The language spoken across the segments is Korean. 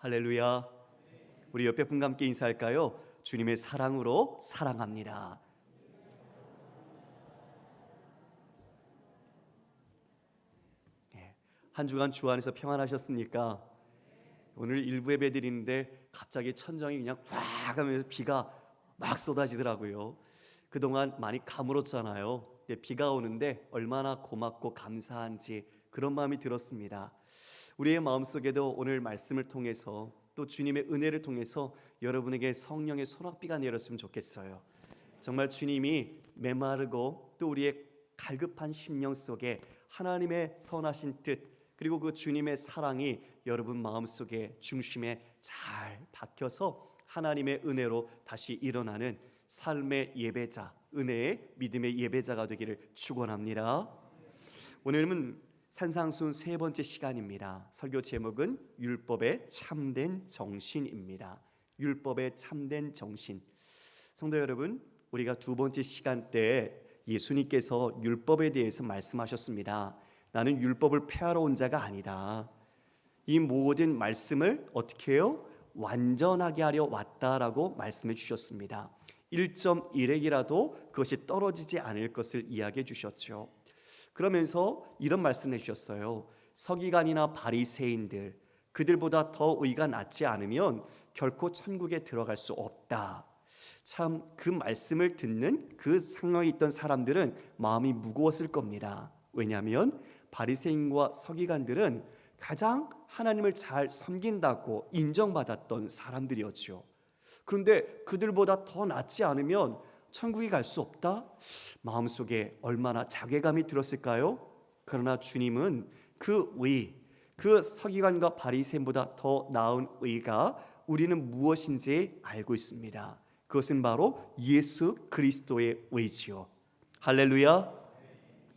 할렐루야. 우리 옆에 분과 함께 인사할까요? 주님의 사랑으로 사랑합니다. 한 주간 주 안에서 평안하셨습니까? 오늘 일부 예배 드리는데 갑자기 천정이 그냥 꽉 하면서 비가 막 쏟아지더라고요. 그동안 많이 가물었잖아요. 비가 오는데 얼마나 고맙고 감사한지 그런 마음이 들었습니다. 우리의 마음속에도 오늘 말씀을 통해서 또 주님의 은혜를 통해서 여러분에게 성령의 소낙비가 내렸으면 좋겠어요. 정말 주님이 메마르고 또 우리의 갈급한 심령 속에 하나님의 선하신 뜻 그리고 그 주님의 사랑이 여러분 마음속에 중심에 잘 박혀서 하나님의 은혜로 다시 일어나는 삶의 예배자, 은혜의 믿음의 예배자가 되기를 축원합니다. 오늘은 산상순 세 번째 시간입니다. 설교 제목은 율법의 참된 정신입니다. 율법의 참된 정신. 성도 여러분, 우리가 두 번째 시간 때 예수님께서 율법에 대해서 말씀하셨습니다. 나는 율법을 폐하러 온 자가 아니다. 이 모든 말씀을 어떻게 해요? 완전하게 하려 왔다라고 말씀해 주셨습니다. 1.1핵이라도 그것이 떨어지지 않을 것을 이야기해 주셨죠. 그러면서 이런 말씀을 해주셨어요. 서기관이나 바리새인들 그들보다 더 의가 낫지 않으면 결코 천국에 들어갈 수 없다. 참 그 말씀을 듣는 그 상황에 있던 사람들은 마음이 무거웠을 겁니다. 왜냐하면 바리새인과 서기관들은 가장 하나님을 잘 섬긴다고 인정받았던 사람들이었죠. 그런데 그들보다 더 낫지 않으면 천국에 갈 수 없다? 마음속에 얼마나 자괴감이 들었을까요? 그러나 주님은 그 의, 그 서기관과 바리새인보다 더 나은 의가 우리는 무엇인지 알고 있습니다. 그것은 바로 예수 그리스도의 의지요. 할렐루야.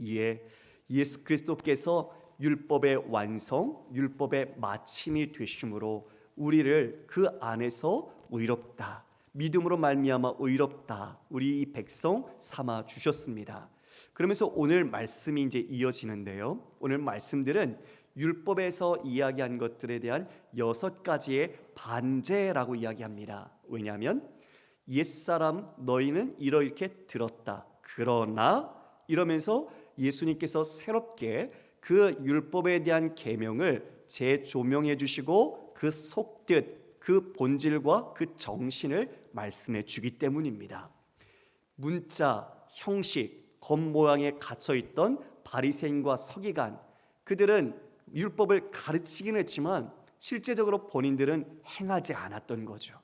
예, 예수 그리스도께서 율법의 완성, 율법의 마침이 되심으로 우리를 그 안에서 의롭다, 믿음으로 말미암아 의롭다, 우리 이 백성 삼아 주셨습니다. 그러면서 오늘 말씀이 이제 이어지는데요. 오늘 말씀들은 율법에서 이야기한 것들에 대한 6가지의 반제라고 이야기합니다. 왜냐하면 옛사람 너희는 이렇게 들었다. 그러나 이러면서 예수님께서 새롭게 그 율법에 대한 계명을 재조명해 주시고 그 속뜻, 그 본질과 그 정신을 말씀해 주기 때문입니다. 문자, 형식, 겉모양에 갇혀있던 바리새인과 서기관, 그들은 율법을 가르치긴 했지만 실제적으로 본인들은 행하지 않았던 거죠.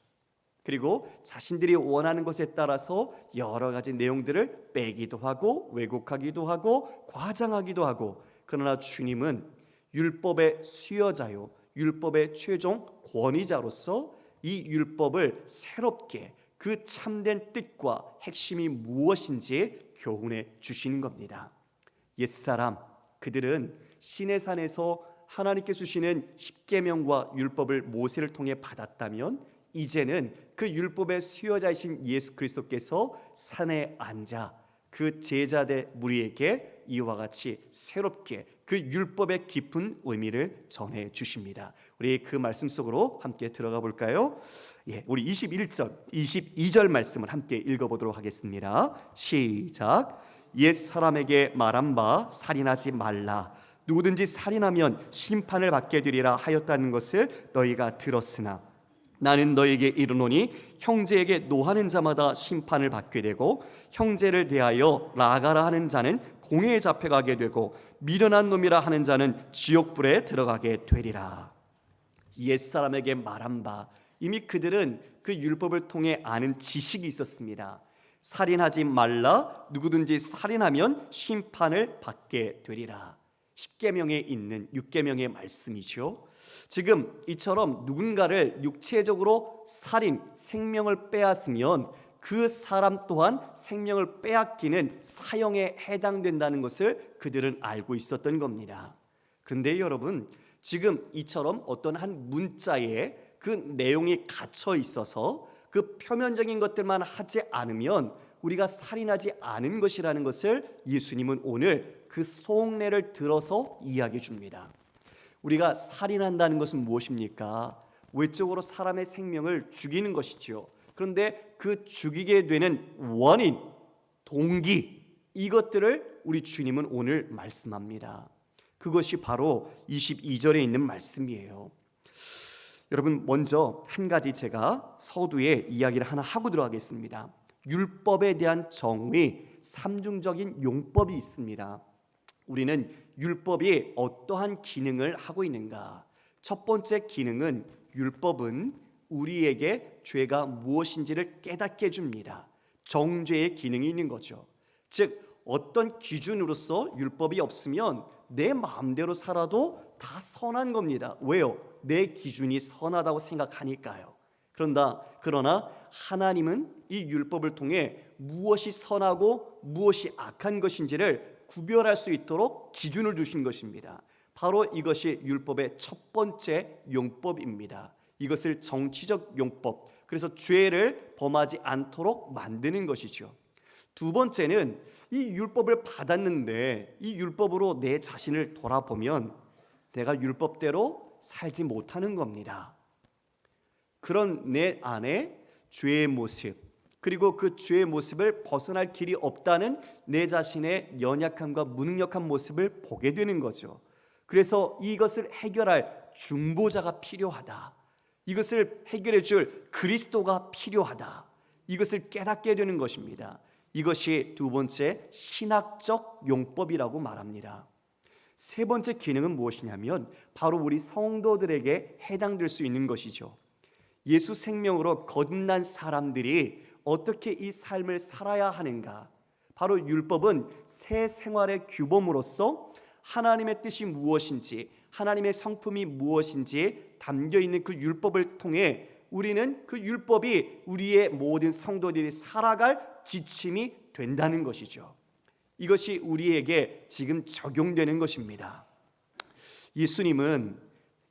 그리고 자신들이 원하는 것에 따라서 여러 가지 내용들을 빼기도 하고 왜곡하기도 하고 과장하기도 하고, 그러나 주님은 율법의 수여자요, 율법의 최종 권위자로서 이 율법을 새롭게 그 참된 뜻과 핵심이 무엇인지 교훈해 주시는 겁니다. 옛사람 그들은 시내산에서 하나님께 주시는 십계명과 율법을 모세를 통해 받았다면 이제는 그 율법의 수여자이신 예수 그리스도께서 산에 앉아 그 제자들 무리에게 이와 같이 새롭게 그 율법의 깊은 의미를 전해 주십니다. 우리 그 말씀 속으로 함께 들어가 볼까요? 예, 우리 22절 말씀을 함께 읽어보도록 하겠습니다. 시작. 옛 사람에게 말한 바 살인하지 말라. 누구든지 살인하면 심판을 받게 되리라 하였다는 것을 너희가 들었으나 나는 너에게 이르노니 형제에게 노하는 자마다 심판을 받게 되고 형제를 대하여 나가라 하는 자는 공회에 잡혀가게 되고 미련한 놈이라 하는 자는 지옥불에 들어가게 되리라. 옛사람에게 말한 바, 이미 그들은 그 율법을 통해 아는 지식이 있었습니다. 살인하지 말라. 누구든지 살인하면 심판을 받게 되리라. 10계명에 있는 6계명의 말씀이죠. 지금 이처럼 누군가를 육체적으로 살인, 생명을 빼앗으면 그 사람 또한 생명을 빼앗기는 사형에 해당된다는 것을 그들은 알고 있었던 겁니다. 그런데 여러분, 지금 이처럼 어떤 한 문자에 그 내용이 갇혀 있어서 그 표면적인 것들만 하지 않으면 우리가 살인하지 않은 것이라는 것을 예수님은 오늘 그 속내를 들어서 이야기해 줍니다. 우리가 살인한다는 것은 무엇입니까? 외적으로 사람의 생명을 죽이는 것이지요. 그런데 그 죽이게 되는 원인, 동기, 이것들을 우리 주님은 오늘 말씀합니다. 그것이 바로 22절에 있는 말씀이에요. 여러분, 먼저 한 가지 제가 서두에 이야기를 하나 하고 들어가겠습니다. 율법에 대한 정의, 삼중적인 용법이 있습니다. 우리는 율법이 어떠한 기능을 하고 있는가? 첫 번째 기능은, 율법은 우리에게 죄가 무엇인지를 깨닫게 해줍니다. 정죄의 기능이 있는 거죠. 즉, 어떤 기준으로서 율법이 없으면 내 마음대로 살아도 다 선한 겁니다. 왜요? 내 기준이 선하다고 생각하니까요. 그러나 하나님은 이 율법을 통해 무엇이 선하고 무엇이 악한 것인지를 구별할 수 있도록 기준을 주신 것입니다. 바로 이것이 율법의 첫 번째 용법입니다. 이것을 정치적 용법, 그래서 죄를 범하지 않도록 만드는 것이죠. 두 번째는, 이 율법을 받았는데 이 율법으로 내 자신을 돌아보면 내가 율법대로 살지 못하는 겁니다. 그런 내 안에 죄의 모습, 그리고 그 죄의 모습을 벗어날 길이 없다는 내 자신의 연약함과 무능력한 모습을 보게 되는 거죠. 그래서 이것을 해결할 중보자가 필요하다. 이것을 해결해 줄 그리스도가 필요하다. 이것을 깨닫게 되는 것입니다. 이것이 두 번째 신학적 용법이라고 말합니다. 세 번째 기능은 무엇이냐면 바로 우리 성도들에게 해당될 수 있는 것이죠. 예수 생명으로 거듭난 사람들이 어떻게 이 삶을 살아야 하는가? 바로 율법은 새 생활의 규범으로서 하나님의 뜻이 무엇인지, 하나님의 성품이 무엇인지 담겨있는 그 율법을 통해 우리는 그 율법이 우리의 모든 성도들이 살아갈 지침이 된다는 것이죠. 이것이 우리에게 지금 적용되는 것입니다. 예수님은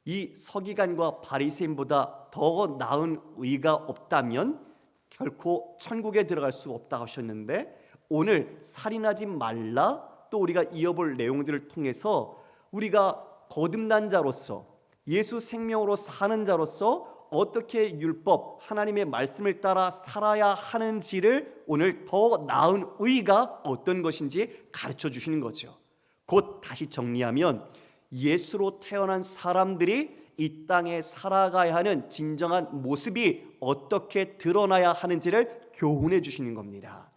이 서기관과 바리새인보다 더 나은 의가 없다면 결코 천국에 들어갈 수 없다고 하셨는데, 오늘 살인하지 말라, 또 우리가 이어볼 내용들을 통해서 우리가 거듭난 자로서 예수 생명으로 사는 자로서 어떻게 율법, 하나님의 말씀을 따라 살아야 하는지를 오늘 더 나은 의가 어떤 것인지 가르쳐 주시는 거죠. 곧 다시 정리하면 예수로 태어난 사람들이 이 땅에 살아가야 하는 진정한 모습이 어떻게 드러나야 하는지를 교훈해 주시는 겁니다.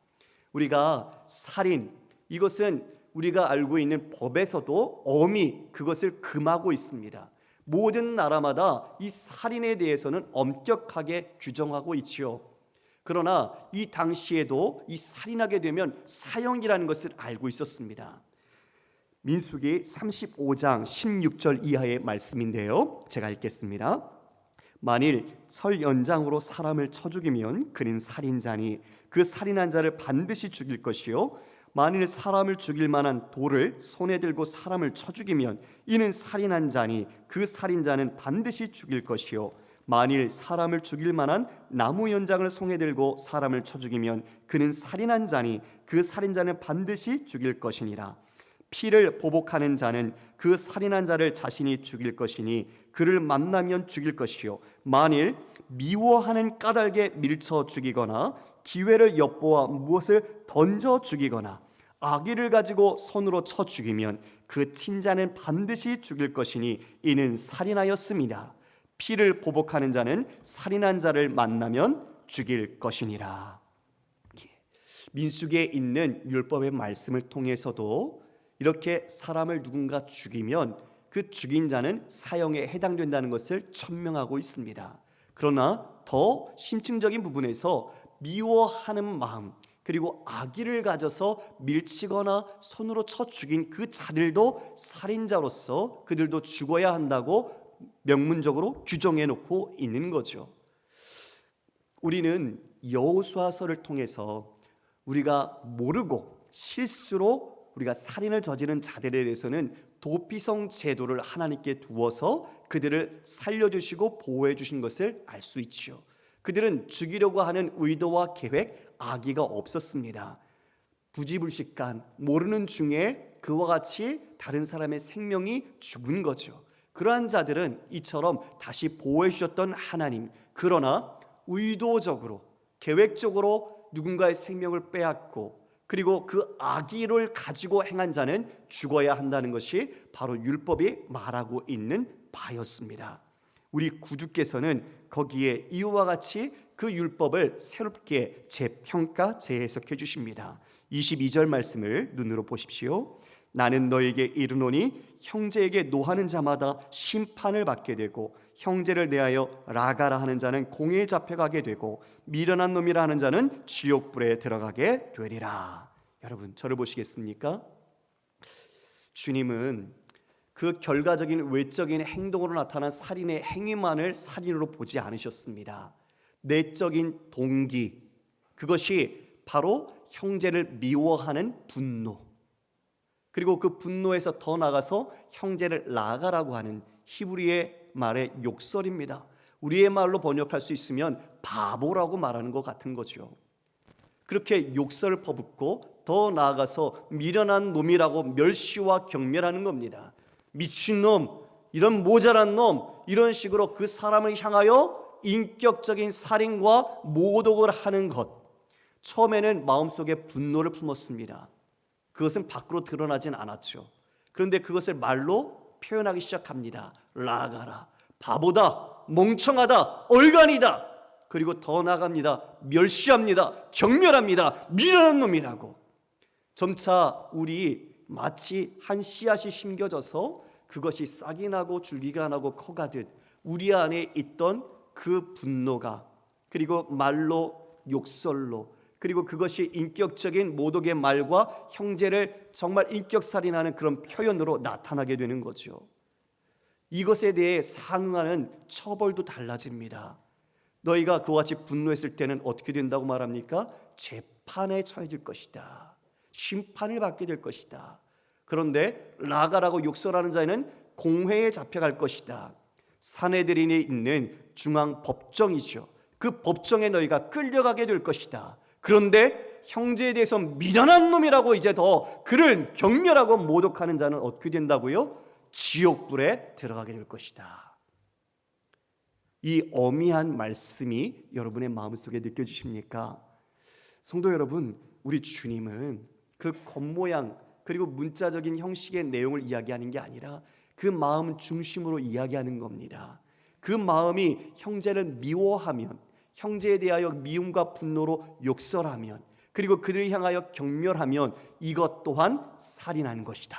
우리가 살인, 이것은 우리가 알고 있는 법에서도 엄히 그것을 금하고 있습니다. 모든 나라마다 이 살인에 대해서는 엄격하게 규정하고 있지요. 그러나 이 당시에도 이 살인하게 되면 사형이라는 것을 알고 있었습니다. 민수기 35장 16절 이하의 말씀인데요, 제가 읽겠습니다. 만일 설 연장으로 사람을 쳐 죽이면 그는 살인자니 그 살인한 자를 반드시 죽일 것이요, 만일 사람을 죽일 만한 돌을 손에 들고 사람을 쳐 죽이면 이는 살인한 자니 그 살인자는 반드시 죽일 것이요, 만일 사람을 죽일 만한 나무 연장을 손에 들고 사람을 쳐 죽이면 그는 살인한 자니 그 살인자는 반드시 죽일 것이니라. 피를 보복하는 자는 그 살인한 자를 자신이 죽일 것이니 그를 만나면 죽일 것이요, 만일 미워하는 까닭에 밀쳐 죽이거나 기회를 엿보아 무엇을 던져 죽이거나 악의를 가지고 손으로 쳐 죽이면 그 친자는 반드시 죽일 것이니 이는 살인하였습니다. 피를 보복하는 자는 살인한 자를 만나면 죽일 것이니라. 민수기에 있는 율법의 말씀을 통해서도 이렇게 사람을 누군가 죽이면 그 죽인 자는 사형에 해당된다는 것을 천명하고 있습니다. 그러나 더 심층적인 부분에서 미워하는 마음, 그리고 악의를 가져서 밀치거나 손으로 쳐 죽인 그 자들도 살인자로서 그들도 죽어야 한다고 명문적으로 규정해 놓고 있는 거죠. 우리는 여호수아서를 통해서 우리가 모르고 실수로 우리가 살인을 저지른 자들에 대해서는 도피성 제도를 하나님께 두어서 그들을 살려주시고 보호해 주신 것을 알 수 있지요. 그들은 죽이려고 하는 의도와 계획, 악의가 없었습니다. 부지불식간 모르는 중에 그와 같이 다른 사람의 생명이 죽은 거죠. 그러한 자들은 이처럼 다시 보호해 주셨던 하나님, 그러나 의도적으로 계획적으로 누군가의 생명을 빼앗고 그리고 그 악의를 가지고 행한 자는 죽어야 한다는 것이 바로 율법이 말하고 있는 바였습니다. 우리 구주께서는 거기에 이와 같이 그 율법을 새롭게 재평가 재해석해 주십니다. 22절 말씀을 눈으로 보십시오. 나는 너에게 이르노니 형제에게 노하는 자마다 심판을 받게 되고 형제를 대하여 라가라 하는 자는 공회에 잡혀가게 되고 미련한 놈이라 하는 자는 지옥불에 들어가게 되리라. 여러분, 저를 보시겠습니까? 주님은 그 결과적인 외적인 행동으로 나타난 살인의 행위만을 살인으로 보지 않으셨습니다. 내적인 동기, 그것이 바로 형제를 미워하는 분노, 그리고 그 분노에서 더 나가서 형제를 라가라고 하는 히브리의 말의 욕설입니다. 우리의 말로 번역할 수 있으면 바보라고 말하는 것 같은 거죠. 그렇게 욕설을 퍼붓고 더 나아가서 미련한 놈이라고 멸시와 경멸하는 겁니다. 미친놈, 이런 모자란 놈, 이런 식으로 그 사람을 향하여 인격적인 살인과 모독을 하는 것. 처음에는 마음속에 분노를 품었습니다. 그것은 밖으로 드러나진 않았죠. 그런데 그것을 말로 표현하기 시작합니다. 라가라, 바보다, 멍청하다, 얼간이다. 그리고 더 나아갑니다. 멸시합니다. 경멸합니다. 미련한 놈이라고. 점차 우리 마치 한 씨앗이 심겨져서 그것이 싹이 나고 줄기가 나고 커가듯 우리 안에 있던 그 분노가, 그리고 말로, 욕설로, 그리고 그것이 인격적인 모독의 말과 형제를 정말 인격살인하는 그런 표현으로 나타나게 되는 거죠. 이것에 대해 상응하는 처벌도 달라집니다. 너희가 그와 같이 분노했을 때는 어떻게 된다고 말합니까? 재판에 처해질 것이다. 심판을 받게 될 것이다. 그런데 라가라고 욕설하는 자는 공회에 잡혀갈 것이다. 사내들인에 있는 중앙 법정이죠. 그 법정에 너희가 끌려가게 될 것이다. 그런데 형제에 대해서 미련한 놈이라고 이제 더 그를 경멸하고 모독하는 자는 어떻게 된다고요? 지옥불에 들어가게 될 것이다. 이 어미한 말씀이 여러분의 마음속에 느껴지십니까? 성도 여러분, 우리 주님은 그 겉모양 그리고 문자적인 형식의 내용을 이야기하는 게 아니라 그 마음 중심으로 이야기하는 겁니다. 그 마음이 형제를 미워하면, 형제에 대하여 미움과 분노로 욕설하면, 그리고 그들을 향하여 경멸하면 이것 또한 살인하는 것이다.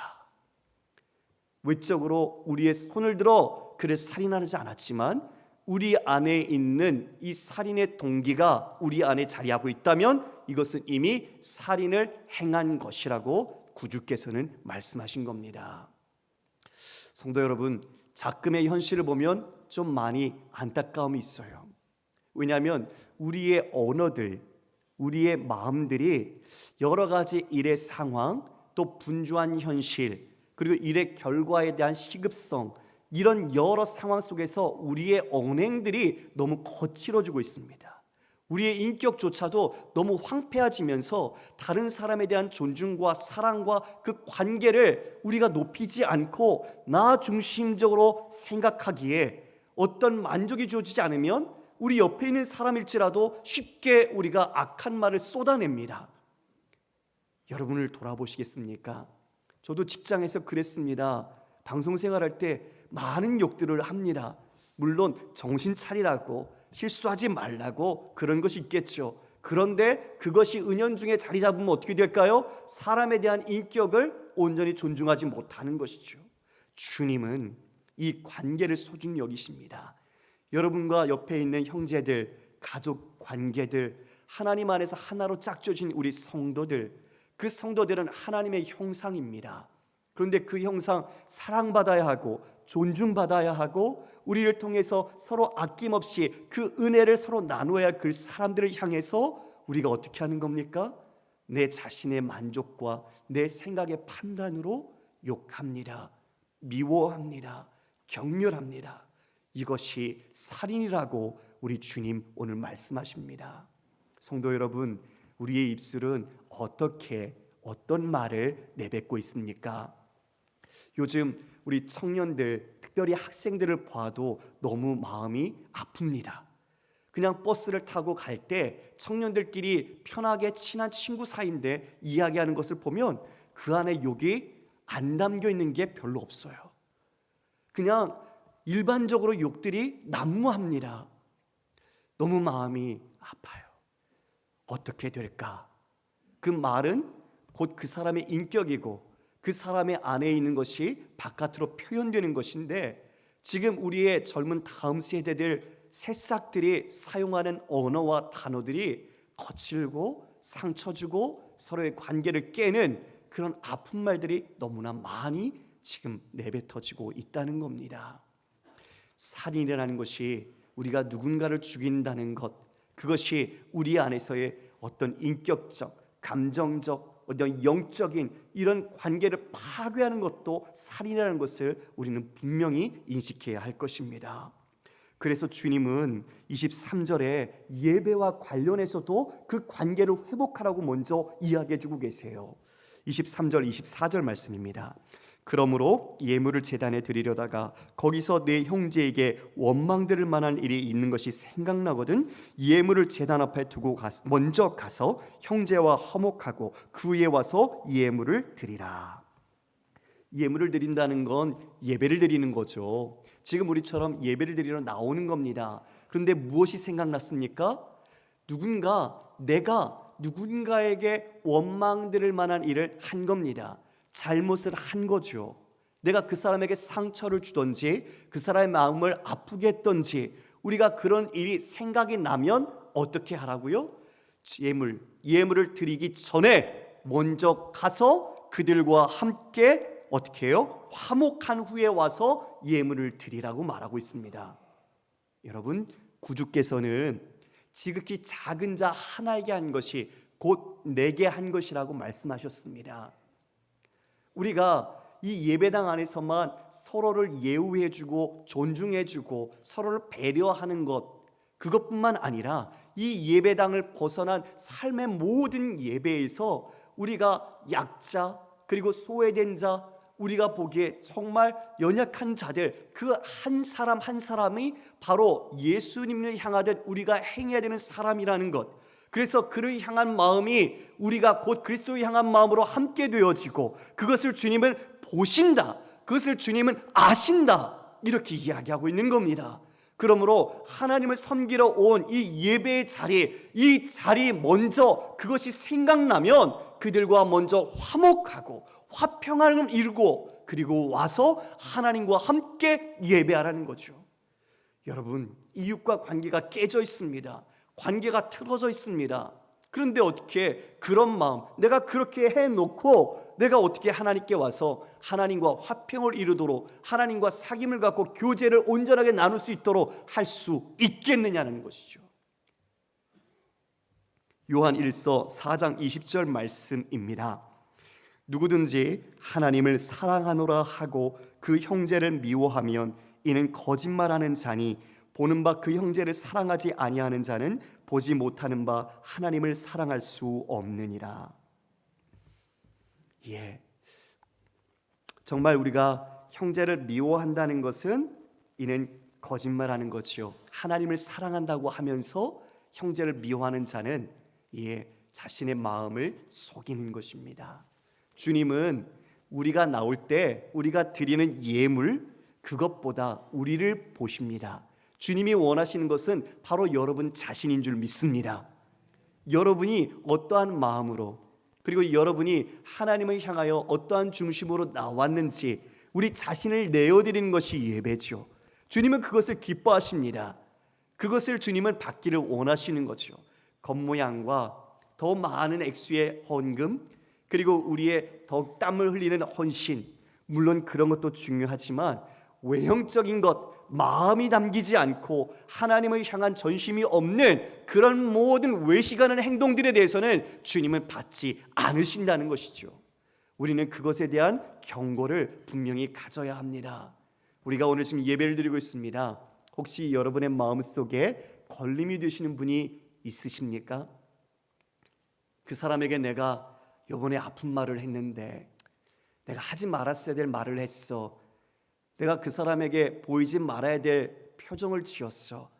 외적으로 우리의 손을 들어 그를 살인하지 않았지만 우리 안에 있는 이 살인의 동기가 우리 안에 자리하고 있다면 이것은 이미 살인을 행한 것이라고 구주께서는 말씀하신 겁니다. 성도 여러분, 작금의 현실을 보면 좀 많이 안타까움이 있어요. 왜냐하면 우리의 언어들, 우리의 마음들이 여러 가지 일의 상황, 또 분주한 현실, 그리고 일의 결과에 대한 시급성, 이런 여러 상황 속에서 우리의 언행들이 너무 거칠어지고 있습니다. 우리의 인격조차도 너무 황폐해지면서 다른 사람에 대한 존중과 사랑과 그 관계를 우리가 높이지 않고 나 중심적으로 생각하기에 어떤 만족이 주어지지 않으면 우리 옆에 있는 사람일지라도 쉽게 우리가 악한 말을 쏟아냅니다. 여러분을 돌아보시겠습니까? 저도 직장에서 그랬습니다. 방송 생활할 때 많은 욕들을 합니다. 물론 정신 차리라고, 실수하지 말라고 그런 것이 있겠죠. 그런데 그것이 은연중에 자리 잡으면 어떻게 될까요? 사람에 대한 인격을 온전히 존중하지 못하는 것이죠. 주님은 이 관계를 소중히 여기십니다. 여러분과 옆에 있는 형제들, 가족 관계들, 하나님 안에서 하나로 짝져진 우리 성도들, 그 성도들은 하나님의 형상입니다. 그런데 그 형상 사랑받아야 하고 존중받아야 하고 우리를 통해서 서로 아낌없이 그 은혜를 서로 나눠야 할 그 사람들을 향해서 우리가 어떻게 하는 겁니까? 내 자신의 만족과 내 생각의 판단으로 욕합니다. 미워합니다. 경멸합니다. 이것이 살인이라고 우리 주님 오늘 말씀하십니다. 성도 여러분, 우리의 입술은 어떻게 어떤 말을 내뱉고 있습니까? 요즘 우리 청년들, 특별히 학생들을 봐도 너무 마음이 아픕니다. 그냥 버스를 타고 갈 때 청년들끼리 편하게 친한 친구 사이인데 이야기하는 것을 보면 그 안에 욕이 안 담겨 있는 게 별로 없어요. 그냥 일반적으로 욕들이 난무합니다. 너무 마음이 아파요. 어떻게 될까? 그 말은 곧 그 사람의 인격이고 그 사람의 안에 있는 것이 바깥으로 표현되는 것인데, 지금 우리의 젊은 다음 세대들 새싹들이 사용하는 언어와 단어들이 거칠고 상처 주고 서로의 관계를 깨는 그런 아픈 말들이 너무나 많이 지금 내뱉어지고 있다는 겁니다. 살인이라는 것이 우리가 누군가를 죽인다는 것, 그것이 우리 안에서의 어떤 인격적, 감정적, 어떤 영적인 이런 관계를 파괴하는 것도 살인이라는 것을 우리는 분명히 인식해야 할 것입니다. 그래서 주님은 23절에 예배와 관련해서도 그 관계를 회복하라고 먼저 이야기해 주고 계세요. 23절 24절 말씀입니다. 그러므로 예물을 제단에 드리려다가 거기서 내 형제에게 원망들을 만한 일이 있는 것이 생각나거든 예물을 제단 앞에 두고 먼저 가서 형제와 화목하고 그 후에 와서 예물을 드리라. 예물을 드린다는 건 예배를 드리는 거죠. 지금 우리처럼 예배를 드리러 나오는 겁니다. 그런데 무엇이 생각났습니까? 내가 누군가에게 원망들을 만한 일을 한 겁니다. 잘못을 한 거죠. 내가 그 사람에게 상처를 주든지 그 사람의 마음을 아프게 했든지 우리가 그런 일이 생각이 나면 어떻게 하라고요? 예물을 드리기 전에 먼저 가서 그들과 함께 어떻게 해요? 화목한 후에 와서 예물을 드리라고 말하고 있습니다. 여러분, 구주께서는 지극히 작은 자 하나에게 한 것이 곧 내게 한 것이라고 말씀하셨습니다. 우리가 이 예배당 안에서만 서로를 예우해주고 존중해주고 서로를 배려하는 것, 그것뿐만 아니라 이 예배당을 벗어난 삶의 모든 예배에서 우리가 약자, 그리고 소외된 자, 우리가 보기에 정말 연약한 자들, 그 한 사람 한 사람이 바로 예수님을 향하듯 우리가 행해야 되는 사람이라는 것, 그래서 그를 향한 마음이 우리가 곧 그리스도를 향한 마음으로 함께 되어지고 그것을 주님은 보신다, 그것을 주님은 아신다, 이렇게 이야기하고 있는 겁니다. 그러므로 하나님을 섬기러 온 이 예배의 자리, 이 자리 먼저 그것이 생각나면 그들과 먼저 화목하고 화평함을 이루고 그리고 와서 하나님과 함께 예배하라는 거죠. 여러분, 이웃과 관계가 깨져 있습니다. 관계가 틀어져 있습니다. 그런데 어떻게 그런 마음, 내가 그렇게 해놓고 내가 어떻게 하나님께 와서 하나님과 화평을 이루도록 하나님과 사귐을 갖고 교제를 온전하게 나눌 수 있도록 할 수 있겠느냐는 것이죠. 요한 1서 4장 20절 말씀입니다. 누구든지 하나님을 사랑하노라 하고 그 형제를 미워하면 이는 거짓말하는 자니 보는 바 그 형제를 사랑하지 아니하는 자는 보지 못하는 바 하나님을 사랑할 수 없느니라. 정말 우리가 형제를 미워한다는 것은 이는 거짓말하는 거지요. 하나님을 사랑한다고 하면서 형제를 미워하는 자는 자신의 마음을 속이는 것입니다. 주님은 우리가 나올 때 우리가 드리는 예물, 그것보다 우리를 보십니다. 주님이 원하시는 것은 바로 여러분 자신인 줄 믿습니다. 여러분이 어떠한 마음으로, 그리고 여러분이 하나님을 향하여 어떠한 중심으로 나왔는지 우리 자신을 내어드리는 것이 예배죠. 주님은 그것을 기뻐하십니다. 그것을 주님은 받기를 원하시는 거죠. 겉모양과 더 많은 액수의 헌금, 그리고 우리의 더 땀을 흘리는 헌신, 물론 그런 것도 중요하지만 외형적인 것, 마음이 담기지 않고 하나님을 향한 전심이 없는 그런 모든 외식하는 행동들에 대해서는 주님은 받지 않으신다는 것이죠. 우리는 그것에 대한 경고를 분명히 가져야 합니다. 우리가 오늘 지금 예배를 드리고 있습니다. 혹시 여러분의 마음속에 걸림이 되시는 분이 있으십니까? 그 사람에게 내가 이번에 아픈 말을 했는데, 내가 하지 말았어야 될 말을 했어, 내가 그 사람에게 보이지 말아야 될 표정을 지었어.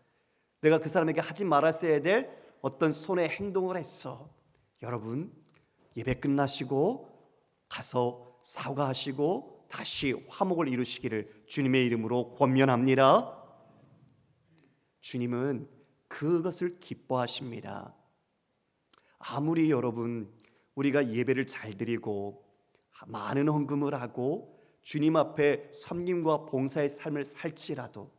내가 그 사람에게 하지 말았어야 될 어떤 손의 행동을 했어. 여러분, 예배 끝나시고 가서 사과하시고 다시 화목을 이루시기를 주님의 이름으로 권면합니다. 주님은 그것을 기뻐하십니다. 아무리 여러분 우리가 예배를 잘 드리고 많은 헌금을 하고 주님 앞에 섬김과 봉사의 삶을 살지라도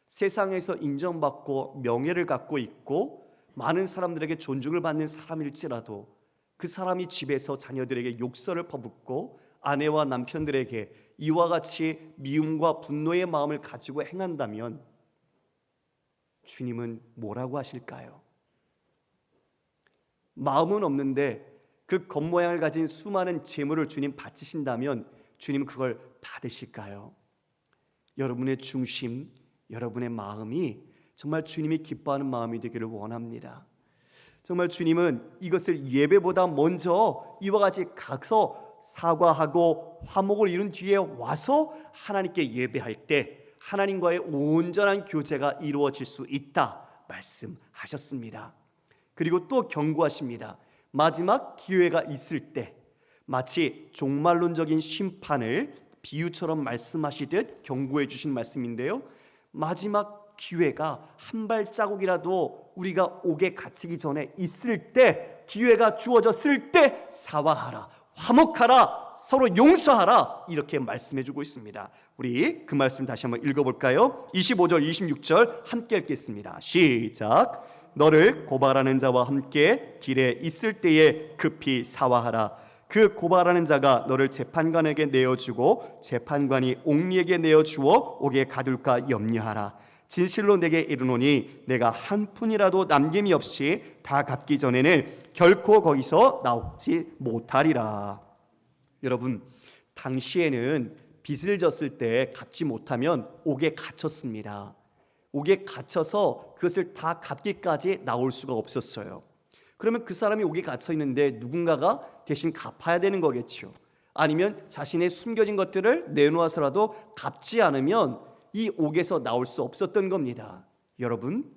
세상에서 인정받고 명예를 갖고 있고 많은 사람들에게 존중을 받는 사람일지라도 그 사람이 집에서 자녀들에게 욕설을 퍼붓고 아내와 남편들에게 이와 같이 미움과 분노의 마음을 가지고 행한다면 주님은 뭐라고 하실까요? 마음은 없는데 그 겉모양을 가진 수많은 재물을 주님 바치신다면 주님은 그걸 받으실까요? 여러분의 중심, 여러분의 마음이 정말 주님이 기뻐하는 마음이 되기를 원합니다. 정말 주님은 이것을 예배보다 먼저 이와 같이 가서 사과하고 화목을 이룬 뒤에 와서 하나님께 예배할 때 하나님과의 온전한 교제가 이루어질 수 있다 말씀하셨습니다. 그리고 또 경고하십니다. 마지막 기회가 있을 때 마치 종말론적인 심판을 비유처럼 말씀하시듯 경고해 주신 말씀인데요, 마지막 기회가 한 발자국이라도 우리가 옥에 갇히기 전에 있을 때, 기회가 주어졌을 때 사과하라, 화목하라, 서로 용서하라, 이렇게 말씀해 주고 있습니다. 우리 그 말씀 다시 한번 읽어볼까요? 25절 26절 함께 읽겠습니다. 시작. 너를 고발하는 자와 함께 길에 있을 때에 급히 사과하라. 그 고발하는 자가 너를 재판관에게 내어주고 재판관이 옥리에게 내어주어 옥에 가둘까 염려하라. 진실로 내게 이르노니 내가 한 푼이라도 남김이 없이 다 갚기 전에는 결코 거기서 나오지 못하리라. 여러분, 당시에는 빚을 졌을 때 갚지 못하면 옥에 갇혔습니다. 옥에 갇혀서 그것을 다 갚기까지 나올 수가 없었어요. 그러면 그 사람이 옥에 갇혀 있는데 누군가가 대신 갚아야 되는 거겠죠. 아니면 자신의 숨겨진 것들을 내놓아서라도 갚지 않으면 이 옥에서 나올 수 없었던 겁니다. 여러분,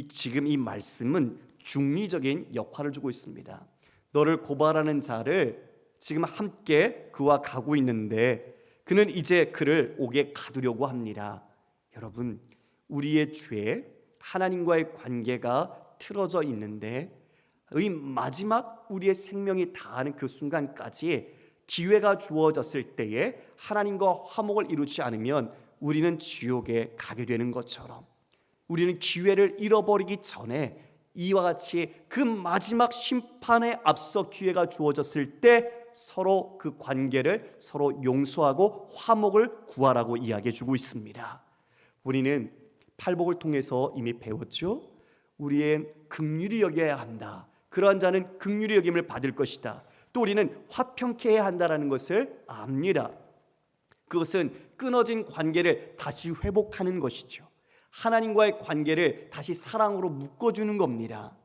지금 이 말씀은 중리적인 역할을 주고 있습니다. 너를 고발하는 자를 지금 함께 그와 가고 있는데 그는 이제 그를 옥에 가두려고 합니다. 여러분, 우리의 죄, 하나님과의 관계가 틀어져 있는데 이 마지막 우리의 생명이 다하는 그 순간까지 기회가 주어졌을 때에 하나님과 화목을 이루지 않으면 우리는 지옥에 가게 되는 것처럼 우리는 기회를 잃어버리기 전에 이와 같이 그 마지막 심판에 앞서 기회가 주어졌을 때 서로 그 관계를 서로 용서하고 화목을 구하라고 이야기해 주고 있습니다. 우리는 팔복을 통해서 이미 배웠죠. 우리의 긍휼히 여겨야 한다. 그러한 자는 긍휼히 여김을 받을 것이다. 또 우리는 화평케 해야 한다는 것을 압니다. 그것은 끊어진 관계를 다시 회복하는 것이죠. 하나님과의 관계를 다시 사랑으로 묶어주는 겁니다.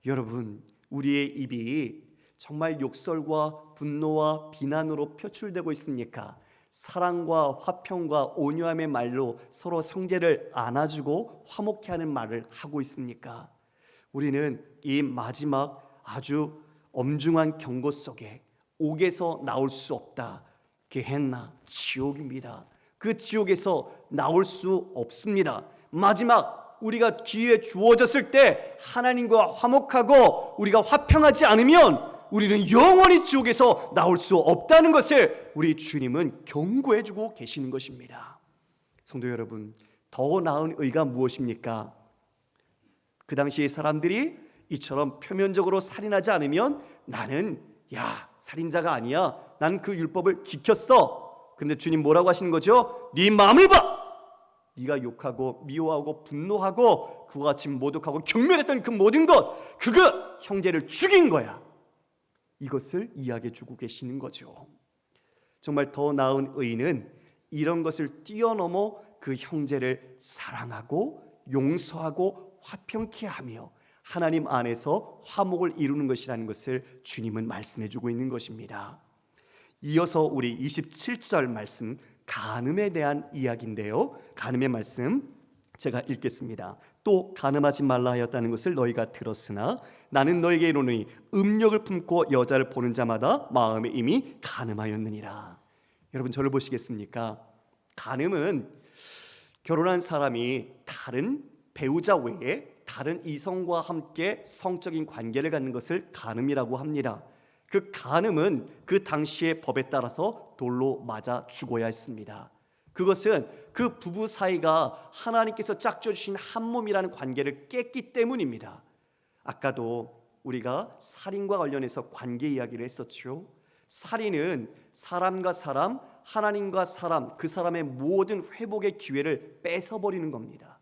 여러분, 우리의 입이 정말 욕설과 분노와 비난으로 표출되고 있습니까? 사랑과 화평과 온유함의 말로 서로 형제를 안아주고 화목케 하는 말을 하고 있습니까? 우리는 이 마지막 아주 엄중한 경고 속에 옥에서 나올 수 없다. 게헨나, 지옥입니다. 그 지옥에서 나올 수 없습니다. 마지막 우리가 기회 주어졌을 때 하나님과 화목하고 우리가 화평하지 않으면 우리는 영원히 지옥에서 나올 수 없다는 것을 우리 주님은 경고해주고 계시는 것입니다. 성도 여러분, 더 나은 의가 무엇입니까? 그 당시의 사람들이 이처럼 표면적으로 살인하지 않으면 나는 살인자가 아니야, 난 그 율법을 지켰어. 그런데 주님 뭐라고 하시는 거죠? 네 마음을 봐! 네가 욕하고 미워하고 분노하고 그와 같이 모독하고 경멸했던 그 모든 것, 그거 형제를 죽인 거야. 이것을 이야기해 주고 계시는 거죠. 정말 더 나은 의는 이런 것을 뛰어넘어 그 형제를 사랑하고 용서하고 화평케 하며 하나님 안에서 화목을 이루는 것이라는 것을 주님은 말씀해 주고 있는 것입니다. 이어서 우리 27절 말씀 간음에 대한 이야기인데요. 간음의 말씀 제가 읽겠습니다. 또 간음하지 말라 하였다는 것을 너희가 들었으나 나는 너희에게 이르노니 음욕을 품고 여자를 보는 자마다 마음에 이미 간음하였느니라. 여러분 저를 보시겠습니까? 간음은 결혼한 사람이 다른 배우자 외에 다른 이성과 함께 성적인 관계를 갖는 것을 간음이라고 합니다. 그 간음은 그 당시의 법에 따라서 돌로 맞아 죽어야 했습니다. 그것은 그 부부 사이가 하나님께서 짝져주신 한 몸이라는 관계를 깼기 때문입니다. 아까도 우리가 살인과 관련해서 관계 이야기를 했었죠. 살인은 사람과 사람, 하나님과 사람, 그 사람의 모든 회복의 기회를 뺏어버리는 겁니다.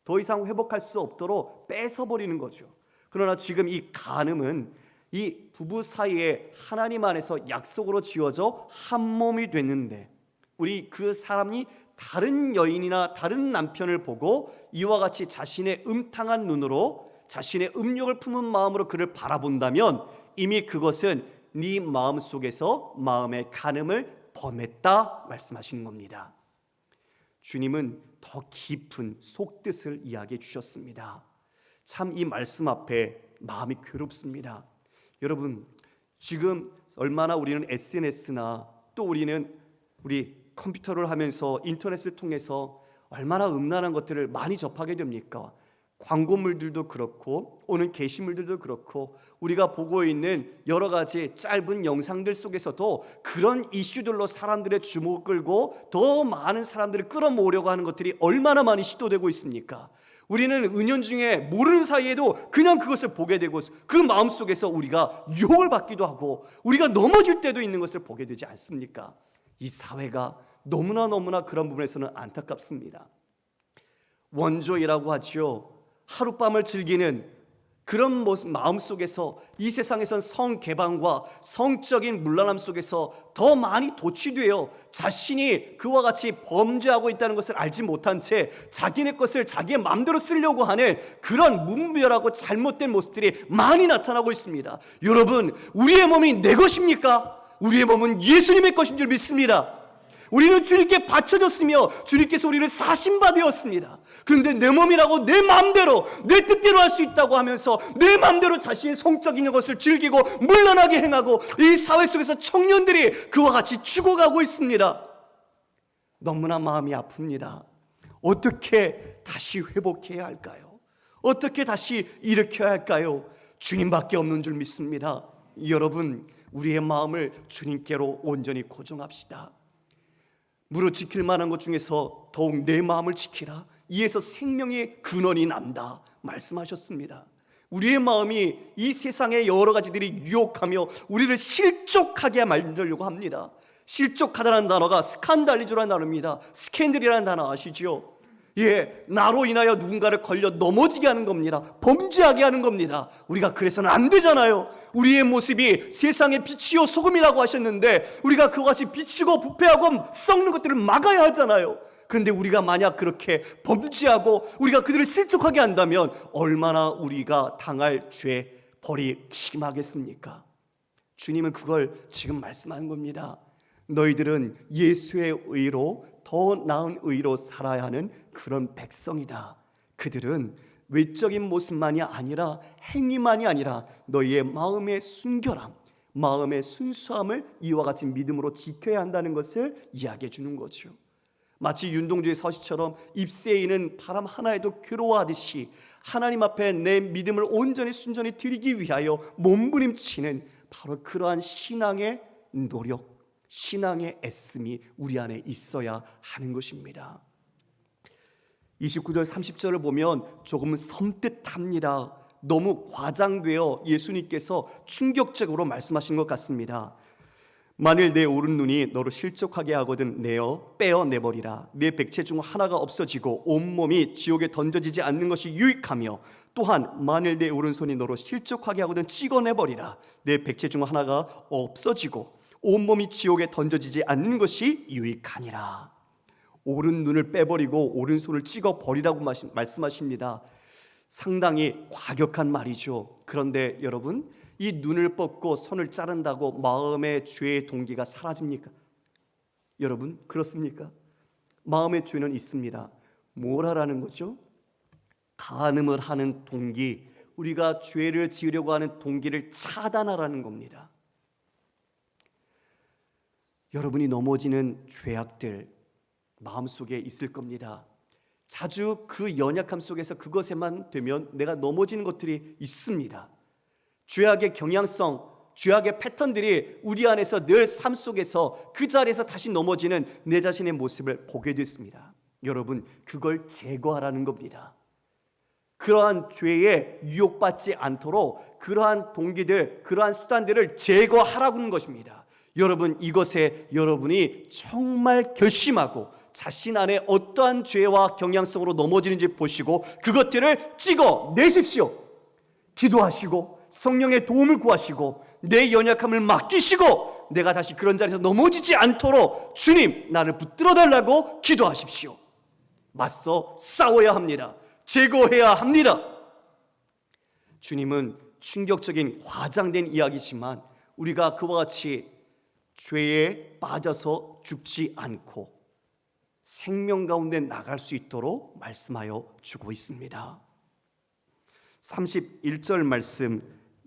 더 이상 회복할 수 없도록 뺏어버리는 거죠. 그러나 지금 이 간음은 이 부부 사이에 하나님 안에서 약속으로 지어져 한 몸이 됐는데 우리 그 사람이 다른 여인이나 다른 남편을 보고 이와 같이 자신의 음탕한 눈으로 자신의 음욕을 품은 마음으로 그를 바라본다면 이미 그것은 네 마음속에서 마음의 간음을 범했다 말씀하시는 겁니다. 주님은 더 깊은 속뜻을 이야기해 주셨습니다. 참 이 말씀 앞에 마음이 괴롭습니다. 여러분 지금 얼마나 우리는 SNS나 또 우리 컴퓨터를 하면서 인터넷을 통해서 얼마나 음란한 것들을 많이 접하게 됩니까? 광고물들도 그렇고 오는 게시물들도 그렇고 우리가 보고 있는 여러 가지 짧은 영상들 속에서도 그런 이슈들로 사람들의 주목을 끌고 더 많은 사람들을 끌어모으려고 하는 것들이 얼마나 많이 시도되고 있습니까? 우리는 은연중에 모르는 사이에도 그냥 그것을 보게 되고 그 마음속에서 우리가 유혹을 받기도 하고 우리가 넘어질 때도 있는 것을 보게 되지 않습니까? 이 사회가 너무나 그런 부분에서는 안타깝습니다. 원조이라고 하지요. 하룻밤을 즐기는 그런 모습 마음속에서 이 세상에선 성 개방과 성적인 문란함 속에서 더 많이 도취되어 자신이 그와 같이 범죄하고 있다는 것을 알지 못한 채 자기네 것을 자기의 마음대로 쓰려고 하는 그런 무분별하고 잘못된 모습들이 많이 나타나고 있습니다. 여러분 우리의 몸이 내 것입니까? 우리의 몸은 예수님의 것인 줄 믿습니다. 우리는 주님께 바쳐졌으며 주님께서 우리를 사신바 되었습니다. 그런데 내 몸이라고 내 마음대로 내 뜻대로 할 수 있다고 하면서 내 마음대로 자신의 성적인 것을 즐기고 물러나게 행하고 이 사회 속에서 청년들이 그와 같이 죽어가고 있습니다. 너무나 마음이 아픕니다. 어떻게 다시 회복해야 할까요? 어떻게 다시 일으켜야 할까요? 주님밖에 없는 줄 믿습니다. 여러분 우리의 마음을 주님께로 온전히 고정합시다. 무릇 지킬 만한 것 중에서 더욱 내 마음을 지키라. 이에서 생명의 근원이 난다 말씀하셨습니다. 우리의 마음이 이 세상의 여러 가지들이 유혹하며 우리를 실족하게 만들려고 합니다. 실족하다는 단어가 스칸달리조라는 단어입니다. 스캔들이라는 단어 아시죠? 예, 나로 인하여 누군가를 걸려 넘어지게 하는 겁니다. 범죄하게 하는 겁니다. 우리가 그래서는 안 되잖아요. 우리의 모습이 세상의 빛이요 소금이라고 하셨는데 우리가 그와 같이 비추고 부패하고 썩는 것들을 막아야 하잖아요. 그런데 우리가 만약 그렇게 범죄하고 우리가 그들을 실족하게 한다면 얼마나 우리가 당할 죄 벌이 심하겠습니까? 주님은 그걸 지금 말씀하는 겁니다. 너희들은 예수의 의로 더 나은 의로 살아야 하는 그런 백성이다. 그들은 외적인 모습만이 아니라 행위만이 아니라 너희의 마음의 순결함, 마음의 순수함을 이와 같이 믿음으로 지켜야 한다는 것을 이야기해 주는 거죠. 마치 윤동주의 서시처럼 잎새에 있는 바람 하나에도 괴로워하듯이 하나님 앞에 내 믿음을 온전히 순전히 드리기 위하여 몸부림치는 바로 그러한 신앙의 노력, 신앙의 애씀이 우리 안에 있어야 하는 것입니다. 29절 30절을 보면 조금은 섬뜩합니다. 너무 과장되어 예수님께서 충격적으로 말씀하신 것 같습니다. 만일 내 오른 눈이 너를 실족하게 하거든 빼어내버리라. 내 백체 중 하나가 없어지고 온몸이 지옥에 던져지지 않는 것이 유익하며 또한 만일 내 오른손이 너로 실족하게 하거든 찍어내버리라. 내 백체 중 하나가 없어지고 온몸이 지옥에 던져지지 않는 것이 유익하니라. 오른 눈을 빼버리고 오른손을 찍어버리라고 말씀하십니다. 상당히 과격한 말이죠. 그런데 여러분, 이 눈을 뽑고 손을 자른다고 마음의 죄의 동기가 사라집니까? 여러분 그렇습니까? 마음의 죄는 있습니다. 뭘 하라는 거죠? 간음을 하는 동기, 우리가 죄를 지으려고 하는 동기를 차단하라는 겁니다. 여러분이 넘어지는 죄악들 마음속에 있을 겁니다. 자주 그 연약함 속에서 그것에만 되면 내가 넘어지는 것들이 있습니다. 죄악의 경향성, 죄악의 패턴들이 우리 안에서 늘 삶 속에서 그 자리에서 다시 넘어지는 내 자신의 모습을 보게 됐습니다. 여러분, 그걸 제거하라는 겁니다. 그러한 죄에 유혹받지 않도록 그러한 동기들, 그러한 수단들을 제거하라고 하는 것입니다. 여러분, 이것에 여러분이 정말 결심하고 자신 안에 어떠한 죄와 경향성으로 넘어지는지 보시고 그것들을 찍어내십시오. 기도하시고 성령의 도움을 구하시고 내 연약함을 맡기시고 내가 다시 그런 자리에서 넘어지지 않도록 주님 나를 붙들어 달라고 기도하십시오. 맞서 싸워야 합니다. 제거해야 합니다. 주님은 충격적인 과장된 이야기지만 우리가 그와 같이 죄에 빠져서 죽지 않고 생명 가운데 나갈 수 있도록 말씀하여 주고 있습니다. 31절 말씀,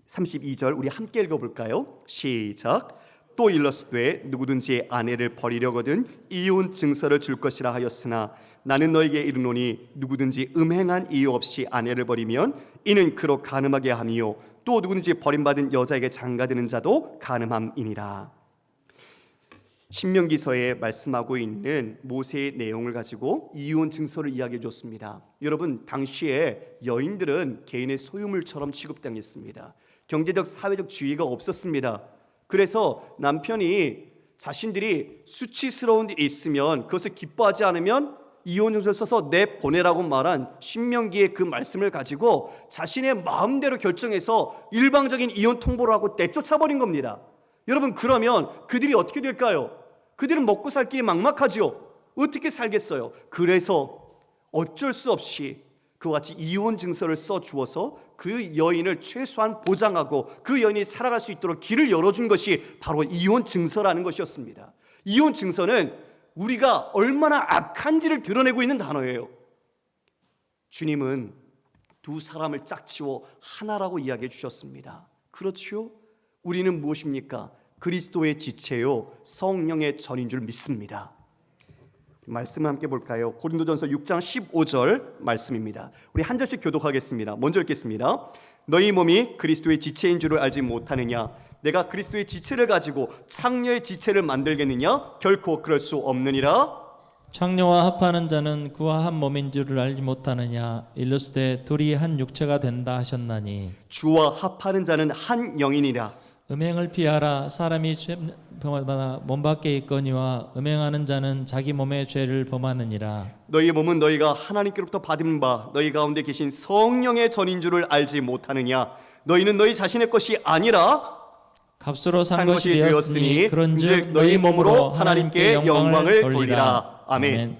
32절 우리 함께 읽어볼까요? 시작. 또 일러스되 누구든지 아내를 버리려거든 이혼 증서를 줄 것이라 하였으나 나는 너에게 이르노니 누구든지 음행한 이유 없이 아내를 버리면 이는 그로 간음하게 함이요 또 누구든지 버림받은 여자에게 장가드는 자도 간음함이니라. 신명기서에 말씀하고 있는 모세의 내용을 가지고 이혼 증서를 이야기해 줬습니다. 여러분, 당시에 여인들은 개인의 소유물처럼 취급당했습니다. 경제적 사회적 지위가 없었습니다. 그래서 남편이 자신들이 수치스러운 일이 있으면 그것을 기뻐하지 않으면 이혼 증서를 써서 내보내라고 말한 신명기의 그 말씀을 가지고 자신의 마음대로 결정해서 일방적인 이혼 통보를 하고 내쫓아버린 겁니다. 여러분, 그러면 그들이 어떻게 될까요? 그들은 먹고 살 길이 막막하지요. 어떻게 살겠어요? 그래서 어쩔 수 없이 그와 같이 이혼 증서를 써주어서 그 여인을 최소한 보장하고 그 여인이 살아갈 수 있도록 길을 열어준 것이 바로 이혼 증서라는 것이었습니다. 이혼 증서는 우리가 얼마나 악한지를 드러내고 있는 단어예요. 주님은 두 사람을 짝지어 하나라고 이야기해 주셨습니다. 그렇죠? 우리는 무엇입니까? 그리스도의 지체요 성령의 전인 줄 믿습니다. 말씀 함께 볼까요? 고린도전서 6장 15절 말씀입니다. 우리 한 절씩 교독하겠습니다. 먼저 읽겠습니다. 너희 몸이 그리스도의 지체인 줄을 알지 못하느냐? 내가 그리스도의 지체를 가지고 창녀의 지체를 만들겠느냐? 결코 그럴 수 없느니라. 창녀와 합하는 자는 그와 한 몸인 줄을 알지 못하느냐? 일러스되 둘이 한 육체가 된다 하셨나니 주와 합하는 자는 한 영이니라. 음행을 피하라. 사람이 죄마다 몸 밖에 있거니와 음행하는 자는 자기 몸의 죄를 범하느니라. 너희 몸은 너희가 하나님께로부터 받은 바 너희 가운데 계신 성령의 전인 줄을 알지 못하느냐? 너희는 너희 자신의 것이 아니라 값으로 산 것이 되었으니 그런즉 너희 몸으로 하나님께 영광을 돌리라. 아멘.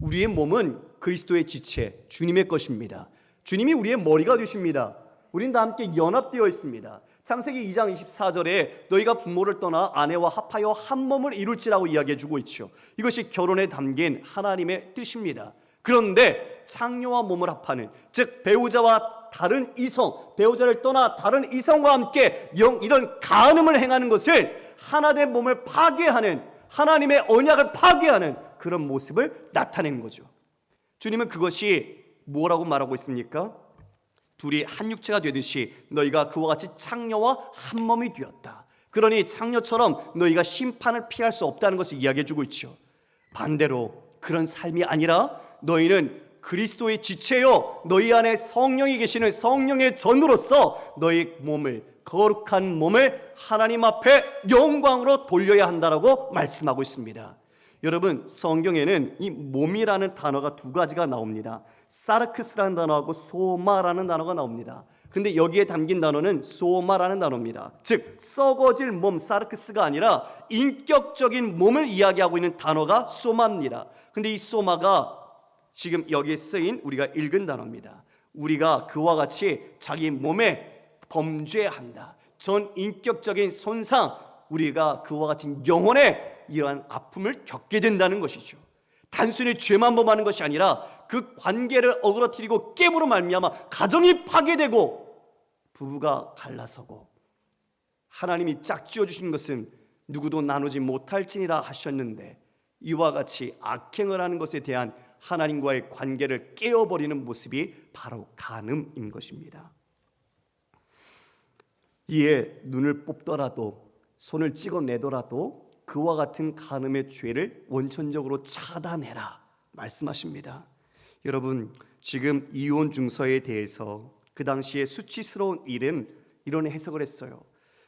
우리의 몸은 그리스도의 지체, 주님의 것입니다. 주님이 우리의 머리가 되십니다. 우리는 다 함께 연합되어 있습니다. 창세기 2장 24절에 너희가 부모를 떠나 아내와 합하여 한 몸을 이룰지라고 이야기해 주고 있죠. 이것이 결혼에 담긴 하나님의 뜻입니다. 그런데 창녀와 몸을 합하는, 즉 배우자와 다른 이성, 배우자를 떠나 다른 이성과 함께 이런 간음을 행하는 것을 하나된 몸을 파괴하는, 하나님의 언약을 파괴하는 그런 모습을 나타낸 거죠. 주님은 그것이 뭐라고 말하고 있습니까? 둘이 한 육체가 되듯이 너희가 그와 같이 창녀와 한 몸이 되었다. 그러니 창녀처럼 너희가 심판을 피할 수 없다는 것을 이야기해 주고 있죠. 반대로 그런 삶이 아니라 너희는 그리스도의 지체요 너희 안에 성령이 계시는 성령의 전으로서 너희 몸을, 거룩한 몸을 하나님 앞에 영광으로 돌려야 한다라고 말씀하고 있습니다. 여러분, 성경에는 이 몸이라는 단어가 두 가지가 나옵니다. 사르크스라는 단어하고 소마라는 단어가 나옵니다. 근데 여기에 담긴 단어는 소마라는 단어입니다. 즉 썩어질 몸, 사르크스가 아니라 인격적인 몸을 이야기하고 있는 단어가 소마입니다. 근데 이 소마가 지금 여기에 쓰인 우리가 읽은 단어입니다. 우리가 그와 같이 자기 몸에 범죄한다, 전 인격적인 손상, 우리가 그와 같이 영혼에 이러한 아픔을 겪게 된다는 것이죠. 단순히 죄만 범하는 것이 아니라 그 관계를 어그러뜨리고 깨므로 말미암아 가정이 파괴되고 부부가 갈라서고, 하나님이 짝지어 주신 것은 누구도 나누지 못할지니라 하셨는데 이와 같이 악행을 하는 것에 대한 하나님과의 관계를 깨어버리는 모습이 바로 간음인 것입니다. 이에 눈을 뽑더라도 손을 찍어내더라도 그와 같은 간음의 죄를 원천적으로 차단해라 말씀하십니다. 여러분, 지금 이혼 증서에 대해서 그 당시에 수치스러운 일은 이런 해석을 했어요.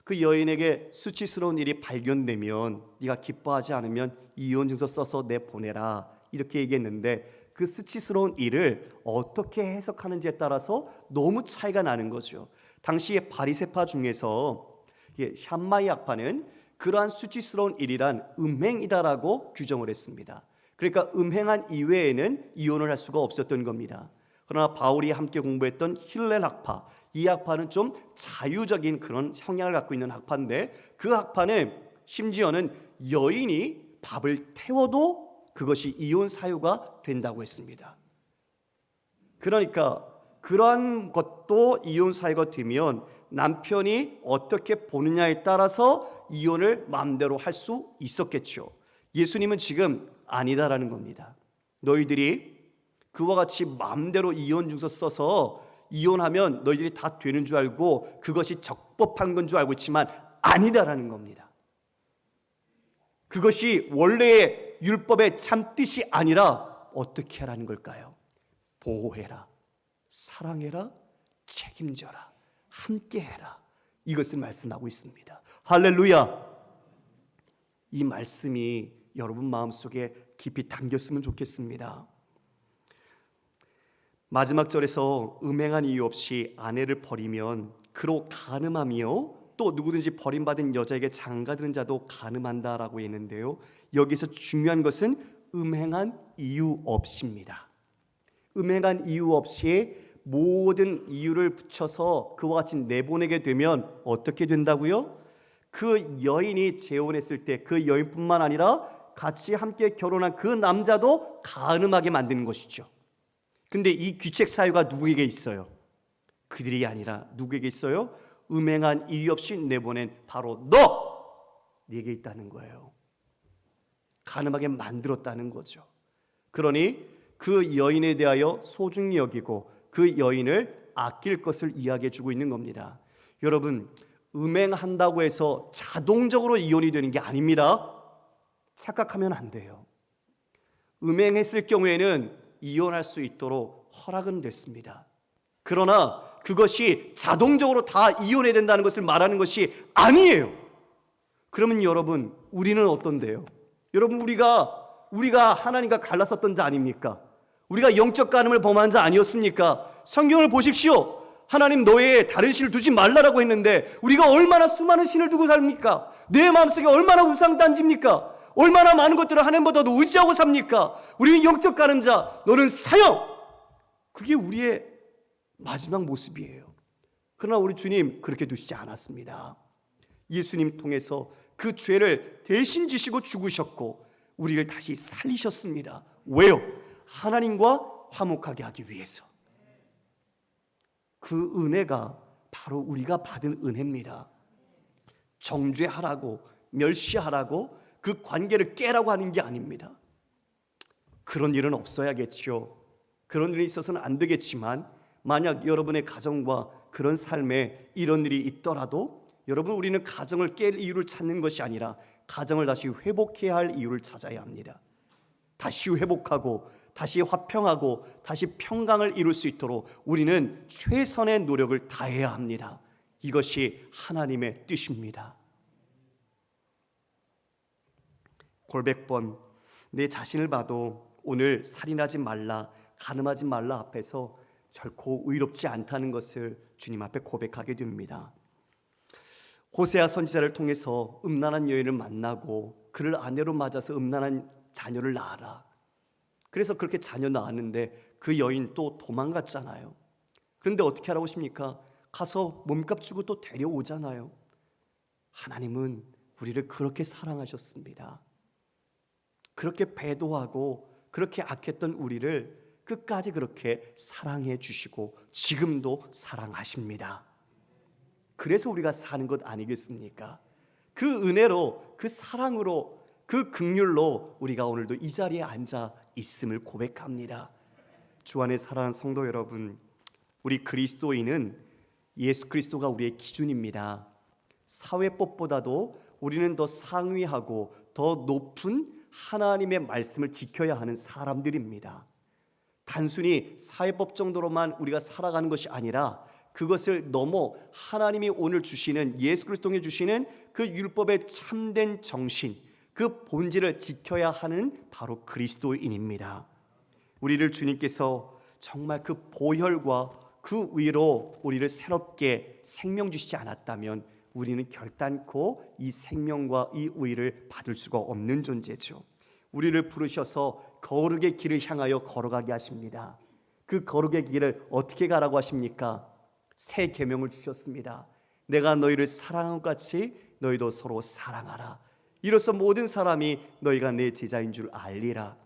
그 여인에게 수치스러운 일이 발견되면 네가 기뻐하지 않으면 이혼 증서 써서 내보내라 이렇게 얘기했는데, 그 수치스러운 일을 어떻게 해석하는지에 따라서 너무 차이가 나는 거죠. 당시에 바리새파 중에서 샴마이 학파는 그러한 수치스러운 일이란 음행이다라고 규정을 했습니다. 그러니까 음행한 이외에는 이혼을 할 수가 없었던 겁니다. 그러나 바울이 함께 공부했던 힐렐 학파, 이 학파는 좀 자유적인 그런 성향을 갖고 있는 학파인데, 그 학파는 심지어는 여인이 밥을 태워도 그것이 이혼 사유가 된다고 했습니다. 그러니까 그러한 것도 이혼 사유가 되면 남편이 어떻게 보느냐에 따라서 이혼을 마음대로 할 수 있었겠죠. 예수님은 지금 아니다라는 겁니다. 너희들이 그와 같이 마음대로 이혼 증서 써서 이혼하면 너희들이 다 되는 줄 알고 그것이 적법한 건 줄 알고 있지만 아니다라는 겁니다. 그것이 원래의 율법의 참뜻이 아니라 어떻게 하라는 걸까요? 보호해라, 사랑해라, 책임져라, 함께해라, 이것을 말씀하고 있습니다. 할렐루야. 이 말씀이 여러분 마음속에 깊이 담겼으면 좋겠습니다. 마지막 절에서 음행한 이유 없이 아내를 버리면 그로 간음하며 또 누구든지 버림받은 여자에게 장가드는 자도 간음한다라고 했는데요, 여기서 중요한 것은 음행한 이유 없이입니다. 음행한 이유 없이 모든 이유를 붙여서 그와 같이 내보내게 되면 어떻게 된다고요? 그 여인이 재혼했을 때 그 여인뿐만 아니라 같이 함께 결혼한 그 남자도 간음하게 만드는 것이죠. 근데 이 귀책 사유가 누구에게 있어요? 그들이 아니라 누구에게 있어요? 음행한 이유 없이 내보낸 바로 네게 있다는 거예요. 간음하게 만들었다는 거죠. 그러니 그 여인에 대하여 소중히 여기고 그 여인을 아낄 것을 이야기해 주고 있는 겁니다. 여러분, 음행한다고 해서 자동적으로 이혼이 되는 게 아닙니다. 착각하면 안 돼요. 음행했을 경우에는 이혼할 수 있도록 허락은 됐습니다. 그러나 그것이 자동적으로 다 이혼해야 된다는 것을 말하는 것이 아니에요. 그러면 여러분, 우리는 어떤데요? 여러분, 우리가 하나님과 갈랐었던 자 아닙니까? 우리가 영적 간음을 범한 자 아니었습니까? 성경을 보십시오. 하나님 너의 다른 신을 두지 말라라고 했는데 우리가 얼마나 수많은 신을 두고 삽니까? 내 마음속에 얼마나 우상단지입니까? 얼마나 많은 것들을 하나님보다도 의지하고 삽니까? 우리는 영적 간음자, 너는 사형! 그게 우리의 마지막 모습이에요. 그러나 우리 주님 그렇게 두시지 않았습니다. 예수님 통해서 그 죄를 대신 지시고 죽으셨고 우리를 다시 살리셨습니다. 왜요? 하나님과 화목하게 하기 위해서. 그 은혜가 바로 우리가 받은 은혜입니다. 정죄하라고, 멸시하라고, 그 관계를 깨라고 하는 게 아닙니다. 그런 일은 없어야겠지요. 그런 일이 있어서는 안 되겠지만 만약 여러분의 가정과 그런 삶에 이런 일이 있더라도 여러분, 우리는 가정을 깰 이유를 찾는 것이 아니라 가정을 다시 회복해야 할 이유를 찾아야 합니다. 다시 회복하고 다시 화평하고 다시 평강을 이룰 수 있도록 우리는 최선의 노력을 다해야 합니다. 이것이 하나님의 뜻입니다. 골백번 내 자신을 봐도 오늘 살인하지 말라, 간음하지 말라 앞에서 결코 의롭지 않다는 것을 주님 앞에 고백하게 됩니다. 호세아 선지자를 통해서 음란한 여인을 만나고 그를 아내로 맞아서 음란한 자녀를 낳아라. 그래서 그렇게 자녀 낳았는데 그 여인 또 도망갔잖아요. 그런데 어떻게 하라고 하십니까? 가서 몸값 주고 또 데려오잖아요. 하나님은 우리를 그렇게 사랑하셨습니다. 그렇게 배도하고 그렇게 악했던 우리를 끝까지 그렇게 사랑해 주시고 지금도 사랑하십니다. 그래서 우리가 사는 것 아니겠습니까? 그 은혜로, 그 사랑으로, 그 긍휼로 우리가 오늘도 이 자리에 앉아 있음을 고백합니다. 주 안에 사랑하는 성도 여러분, 우리 그리스도인은 예수 그리스도가 우리의 기준입니다. 사회법보다도 우리는 더 상위하고 더 높은 하나님의 말씀을 지켜야 하는 사람들입니다. 단순히 사회법 정도로만 우리가 살아가는 것이 아니라 그것을 넘어 하나님이 오늘 주시는, 예수 그리스도 통해 주시는 그 율법의 참된 정신, 그 본질을 지켜야 하는 바로 그리스도인입니다. 우리를 주님께서 정말 그 보혈과 그 의로 우리를 새롭게 생명 주시지 않았다면 우리는 결단코 이 생명과 이 의를 받을 수가 없는 존재죠. 우리를 부르셔서 거룩의 길을 향하여 걸어가게 하십니다. 그 거룩의 길을 어떻게 가라고 하십니까? 새 계명을 주셨습니다. 내가 너희를 사랑한 것 같이 너희도 서로 사랑하라. 이로써 모든 사람이 너희가 내 제자인 줄 알리라.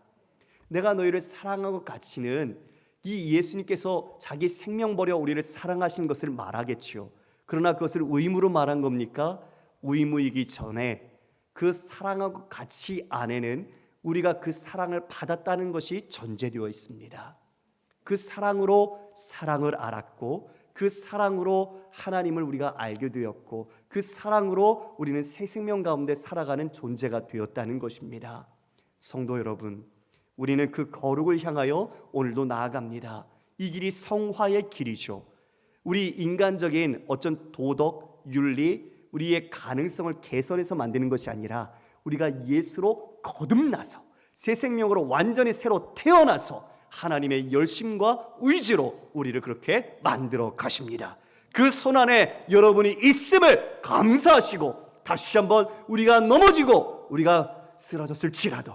내가 너희를 사랑한 것 같이는 이 예수님께서 자기 생명 버려 우리를 사랑하시는 것을 말하겠지요. 그러나 그것을 의무로 말한 겁니까? 의무이기 전에 그 사랑한 것 같이 안에는 우리가 그 사랑을 받았다는 것이 전제되어 있습니다. 그 사랑으로 사랑을 알았고 그 사랑으로 하나님을 우리가 알게 되었고 그 사랑으로 우리는 새 생명 가운데 살아가는 존재가 되었다는 것입니다. 성도 여러분, 우리는 그 거룩을 향하여 오늘도 나아갑니다. 이 길이 성화의 길이죠. 우리 인간적인 어떤 도덕, 윤리, 우리의 가능성을 개선해서 만드는 것이 아니라 우리가 예수로 거듭나서 새 생명으로 완전히 새로 태어나서 하나님의 열심과 의지로 우리를 그렇게 만들어 가십니다. 그 손안에 여러분이 있음을 감사하시고 다시 한번 우리가 넘어지고 우리가 쓰러졌을지라도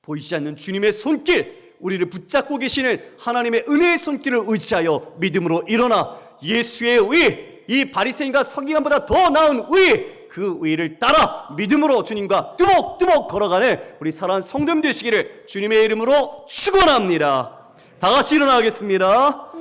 보이지 않는 주님의 손길, 우리를 붙잡고 계시는 하나님의 은혜의 손길을 의지하여 믿음으로 일어나 예수의 의, 이 바리새인과 서기관보다 더 나은 의, 그 의를 따라 믿음으로 주님과 뚜벅뚜벅 걸어가는 우리 사랑하는 성도님 되시기를 주님의 이름으로 축원합니다. 다 같이 일어나겠습니다.